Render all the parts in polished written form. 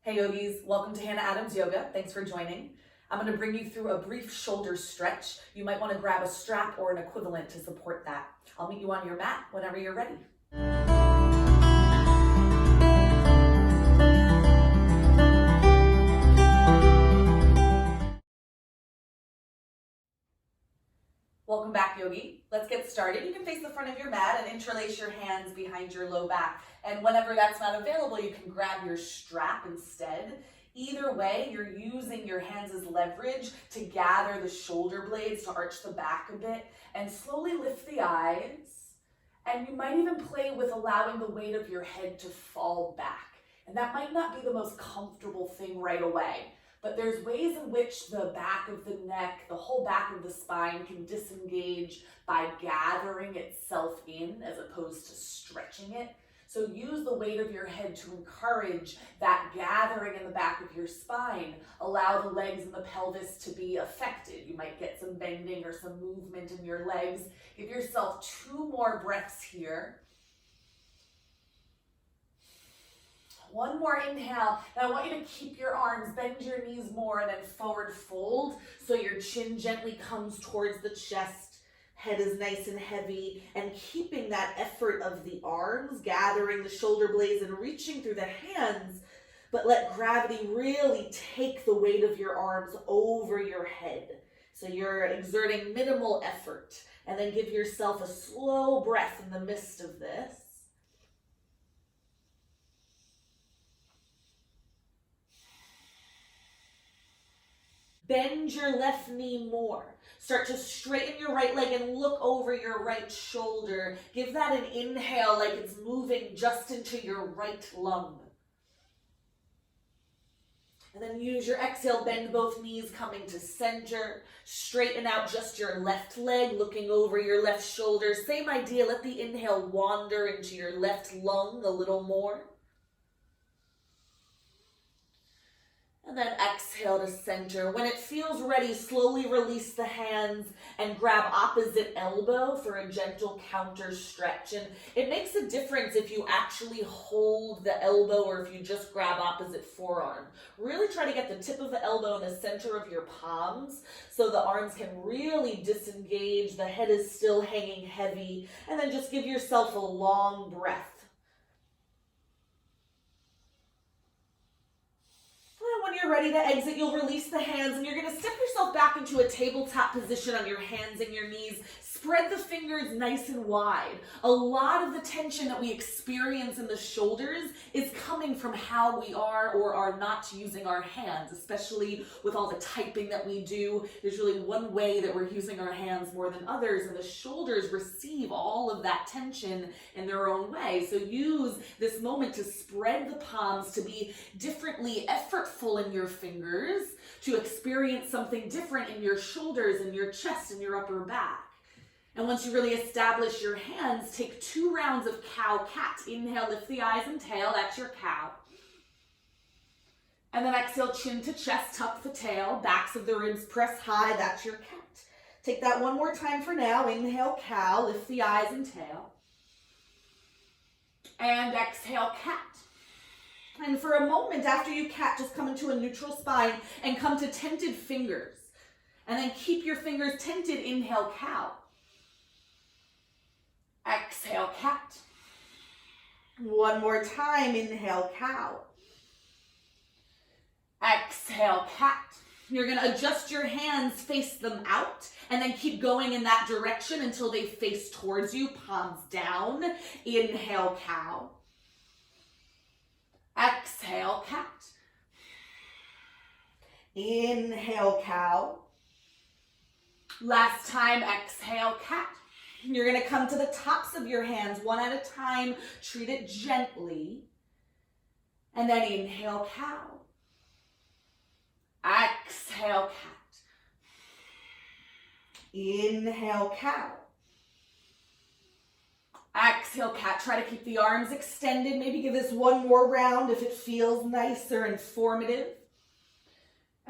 Hey yogis, welcome to Hannah Adams Yoga. Thanks for joining. I'm going to bring you through a brief shoulder stretch. You might want to grab a strap or an equivalent to support that. I'll meet you on your mat whenever you're ready. Welcome back, yogi. Let's get started. You can face the front of your mat and interlace your hands behind your low back. And whenever that's not available, you can grab your strap instead. Either way, you're using your hands as leverage to gather the shoulder blades to arch the back a bit and slowly lift the eyes. And you might even play with allowing the weight of your head to fall back. And that might not be the most comfortable thing right away. But there's ways in which the back of the neck, the whole back of the spine can disengage by gathering itself in as opposed to stretching it. So use the weight of your head to encourage that gathering in the back of your spine. Allow the legs and the pelvis to be affected. You might get some bending or some movement in your legs. Give yourself 2 more breaths here. One more inhale, and I want you to keep your arms, bend your knees more, and then forward fold so your chin gently comes towards the chest, head is nice and heavy, and keeping that effort of the arms, gathering the shoulder blades and reaching through the hands, but let gravity really take the weight of your arms over your head. So you're exerting minimal effort, and then give yourself a slow breath in the midst of this. Bend your left knee more. Start to straighten your right leg and look over your right shoulder. Give that an inhale like it's moving just into your right lung. And then use your exhale, bend both knees coming to center. Straighten out just your left leg, looking over your left shoulder. Same idea, let the inhale wander into your left lung a little more. And then exhale to center. When it feels ready, slowly release the hands and grab opposite elbow for a gentle counter stretch. And it makes a difference if you actually hold the elbow or if you just grab opposite forearm. Really try to get the tip of the elbow in the center of your palms so the arms can really disengage. The head is still hanging heavy. And then just give yourself a long breath. When you're ready to exit, you'll release the hands and you're going to step yourself back into a tabletop position on your hands and your knees. Spread the fingers nice and wide. A lot of the tension that we experience in the shoulders is coming from how we are or are not using our hands, especially with all the typing that we do. There's really one way that we're using our hands more than others, and the shoulders receive all of that tension in their own way. So use this moment to spread the palms, to be differently effortful in your fingers, to experience something different in your shoulders and your chest and your upper back. And once you really establish your hands, take 2 rounds of cow-cat. Inhale, lift the eyes and tail, that's your cow. And then exhale, chin to chest, tuck the tail, backs of the ribs press high, that's your cat. Take that one more time for now. Inhale, cow, lift the eyes and tail. And exhale, cat. And for a moment after you cat, just come into a neutral spine and come to tented fingers. And then keep your fingers tented, inhale, cow. Exhale, cat. One more time, inhale, cow. Exhale, cat. You're going to adjust your hands, face them out, and then keep going in that direction until they face towards you, palms down. Inhale, cow. Exhale, cat. Inhale, cow. Last time, exhale, cat. You're going to come to the tops of your hands one at a time. Treat it gently. And then inhale, cow. Exhale, cat. Inhale, cow. Exhale, cat. Try to keep the arms extended. Maybe give this one more round if it feels nice or informative.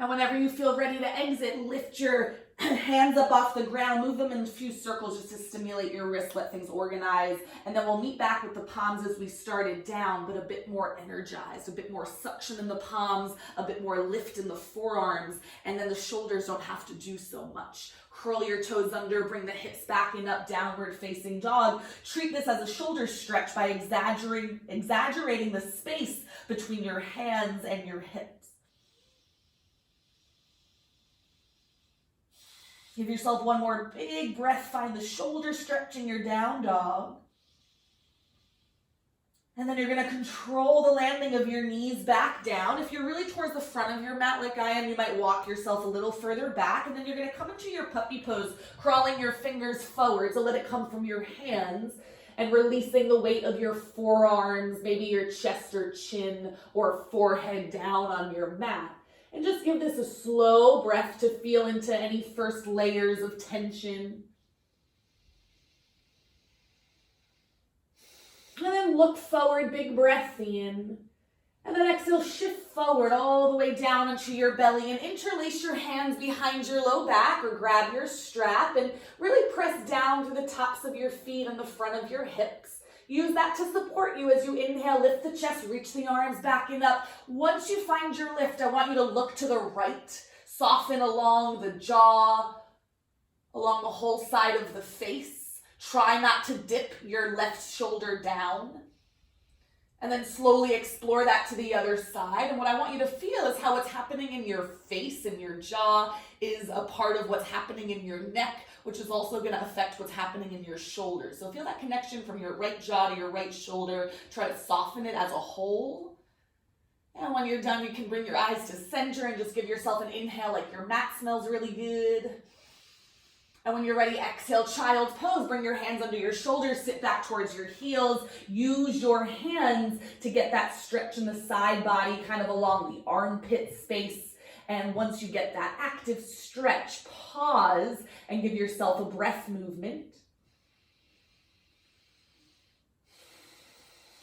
And whenever you feel ready to exit, lift your hands up off the ground, move them in a few circles just to stimulate your wrist, let things organize. And then we'll meet back with the palms as we started down, but a bit more energized, a bit more suction in the palms, a bit more lift in the forearms, and then the shoulders don't have to do so much. Curl your toes under, bring the hips back and up, downward facing dog. Treat this as a shoulder stretch by exaggerating the space between your hands and your hips. Give yourself one more big breath. Find the shoulder stretch in your down dog. And then you're going to control the landing of your knees back down. If you're really towards the front of your mat like I am, you might walk yourself a little further back. And then you're going to come into your puppy pose, crawling your fingers forward. So let it come from your hands and releasing the weight of your forearms, maybe your chest or chin or forehead down on your mat. And just give this a slow breath to feel into any first layers of tension. And then look forward, big breath in. And then exhale, shift forward all the way down onto your belly and interlace your hands behind your low back or grab your strap and really press down to the tops of your feet and the front of your hips. Use that to support you as you inhale, lift the chest, reach the arms back and up. Once you find your lift, I want you to look to the right, soften along the jaw, along the whole side of the face. Try not to dip your left shoulder down. And then slowly explore that to the other side. And what I want you to feel is how what's happening in your face and your jaw is a part of what's happening in your neck, which is also going to affect what's happening in your shoulders. So feel that connection from your right jaw to your right shoulder. Try to soften it as a whole. And when you're done, you can bring your eyes to center and just give yourself an inhale like your mat smells really good. And when you're ready, exhale, child's pose. Bring your hands under your shoulders, sit back towards your heels. Use your hands to get that stretch in the side body, kind of along the armpit space. And once you get that active stretch, pause and give yourself a breath movement.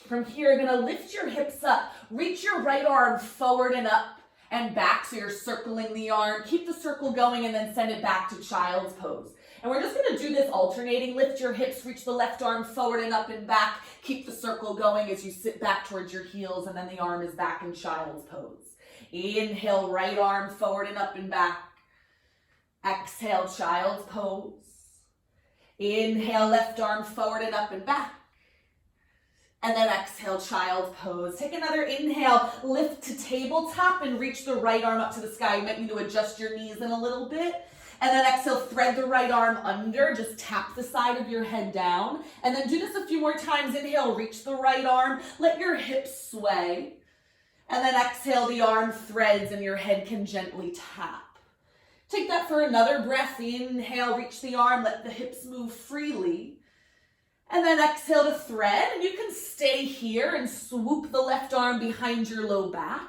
From here, you're gonna lift your hips up, reach your right arm forward and up and back, so you're circling the arm. Keep the circle going and then send it back to child's pose. And we're just gonna do this alternating. Lift your hips, reach the left arm forward and up and back. Keep the circle going as you sit back towards your heels, and then the arm is back in child's pose. Inhale, right arm forward and up and back. Exhale, child's pose. Inhale, left arm forward and up and back. And then exhale, child's pose. Take another inhale, lift to tabletop and reach the right arm up to the sky. You might need to adjust your knees in a little bit. And then exhale, thread the right arm under, just tap the side of your head down. And then do this a few more times. Inhale, reach the right arm, let your hips sway. And then exhale, the arm threads and your head can gently tap. Take that for another breath. Inhale, reach the arm, let the hips move freely. And then exhale to thread, and you can stay here and swoop the left arm behind your low back.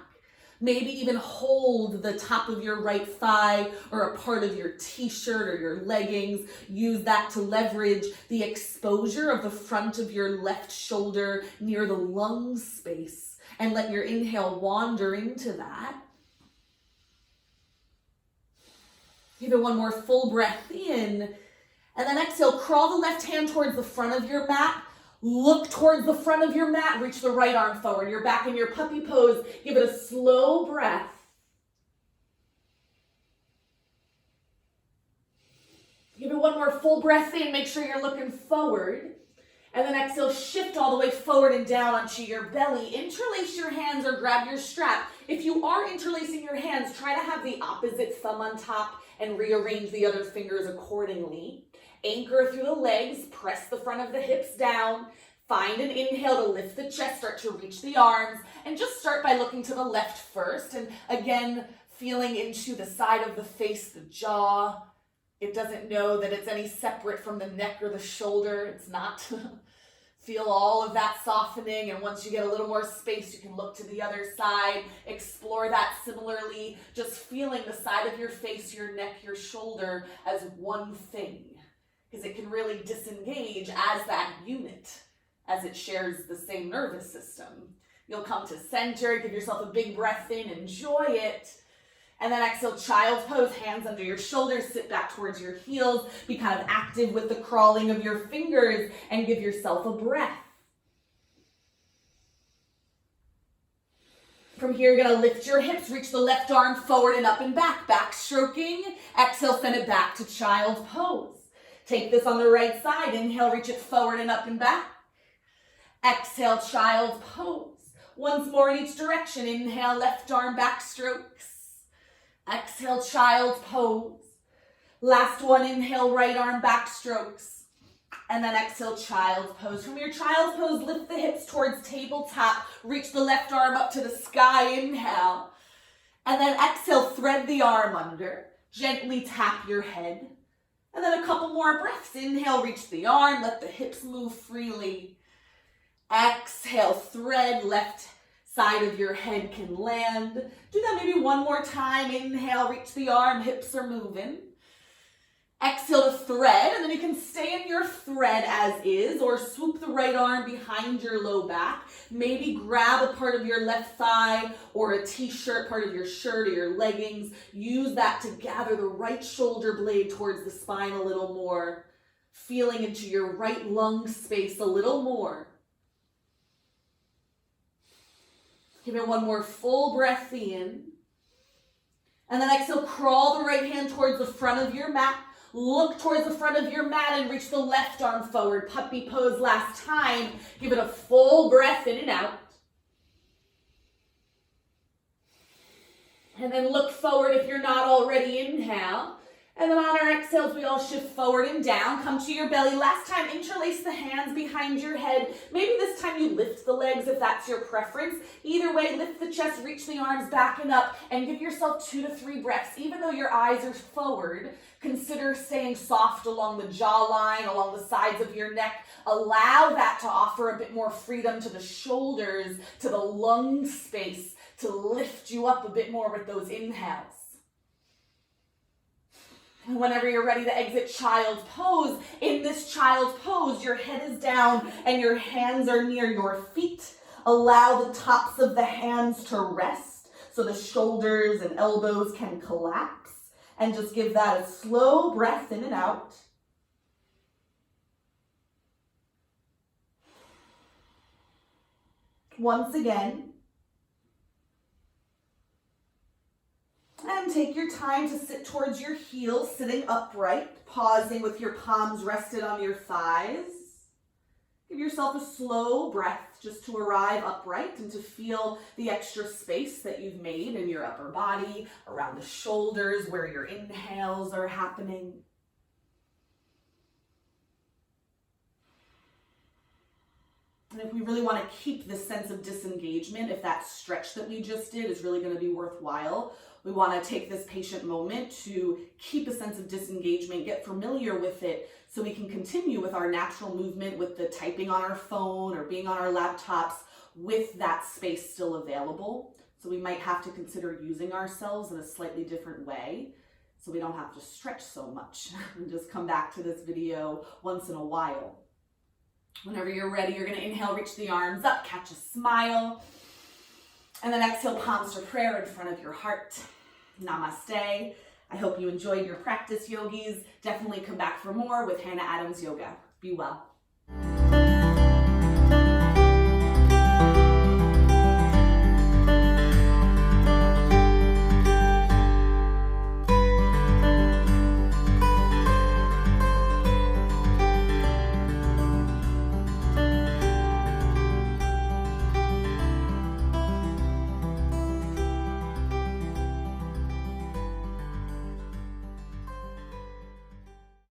Maybe even hold the top of your right thigh or a part of your t-shirt or your leggings. Use that to leverage the exposure of the front of your left shoulder near the lung space, and let your inhale wander into that. Give it one more full breath in. And then exhale, crawl the left hand towards the front of your mat. Look towards the front of your mat. Reach the right arm forward. You're back in your puppy pose. Give it a slow breath. Give it one more full breath in. Make sure you're looking forward. And then exhale, shift all the way forward and down onto your belly. Interlace your hands or grab your strap. If you are interlacing your hands, try to have the opposite thumb on top and rearrange the other fingers accordingly. Anchor through the legs, press the front of the hips down. Find an inhale to lift the chest, start to reach the arms, and just start by looking to the left first. And again, feeling into the side of the face, the jaw. It doesn't know that it's any separate from the neck or the shoulder. It's not. Feel all of that softening, and once you get a little more space, you can look to the other side. Explore that similarly, just feeling the side of your face, your neck, your shoulder as one thing, because it can really disengage as that unit, as it shares the same nervous system. You'll come to center, give yourself a big breath in, enjoy it. And then exhale, child's pose, hands under your shoulders, sit back towards your heels, be kind of active with the crawling of your fingers, and give yourself a breath. From here, you're gonna lift your hips, reach the left arm forward and up and back, backstroking. Exhale, send it back to child's pose. Take this on the right side, inhale, reach it forward and up and back. Exhale, child's pose. Once more in each direction, inhale, left arm backstrokes. Exhale, child's pose. Last one, inhale, right arm backstrokes. And then exhale, child's pose. From your child's pose, lift the hips towards tabletop. Reach the left arm up to the sky, inhale. And then exhale, thread the arm under. Gently tap your head. And then a couple more breaths. Inhale, reach the arm, let the hips move freely. Exhale, thread, left side of your head can land. Do that maybe one more time. Inhale, reach the arm, hips are moving. Exhale to thread, and then you can stay in your thread as is, or swoop the right arm behind your low back. Maybe grab a part of your left thigh or a t-shirt, part of your shirt or your leggings. Use that to gather the right shoulder blade towards the spine a little more, feeling into your right lung space a little more. Give it one more full breath in. And then exhale, crawl the right hand towards the front of your mat. Look towards the front of your mat and reach the left arm forward. Puppy pose last time. Give it a full breath in and out. And then look forward if you're not already. Inhale. And then on our exhales, we all shift forward and down. Come to your belly. Last time, interlace the hands behind your head. Maybe this time you lift the legs if that's your preference. Either way, lift the chest, reach the arms back and up, and give yourself 2 to 3 breaths. Even though your eyes are forward, consider staying soft along the jawline, along the sides of your neck. Allow that to offer a bit more freedom to the shoulders, to the lung space, to lift you up a bit more with those inhales. And whenever you're ready to exit child's pose, in this child's pose, your head is down and your hands are near your feet. Allow the tops of the hands to rest so the shoulders and elbows can collapse. And just give that a slow breath in and out. Once again. And take your time to sit towards your heels, sitting upright, pausing with your palms rested on your thighs. Give yourself a slow breath just to arrive upright and to feel the extra space that you've made in your upper body, around the shoulders, where your inhales are happening. And if we really want to keep this sense of disengagement, if that stretch that we just did is really going to be worthwhile, we want to take this patient moment to keep a sense of disengagement, get familiar with it, so we can continue with our natural movement, with the typing on our phone or being on our laptops, with that space still available. So we might have to consider using ourselves in a slightly different way, so we don't have to stretch so much and just come back to this video once in a while. Whenever you're ready, you're going to inhale, reach the arms up, catch a smile. And then exhale, palms to prayer in front of your heart. Namaste. I hope you enjoyed your practice, yogis. Definitely come back for more with Hannah Adams Yoga. Be well.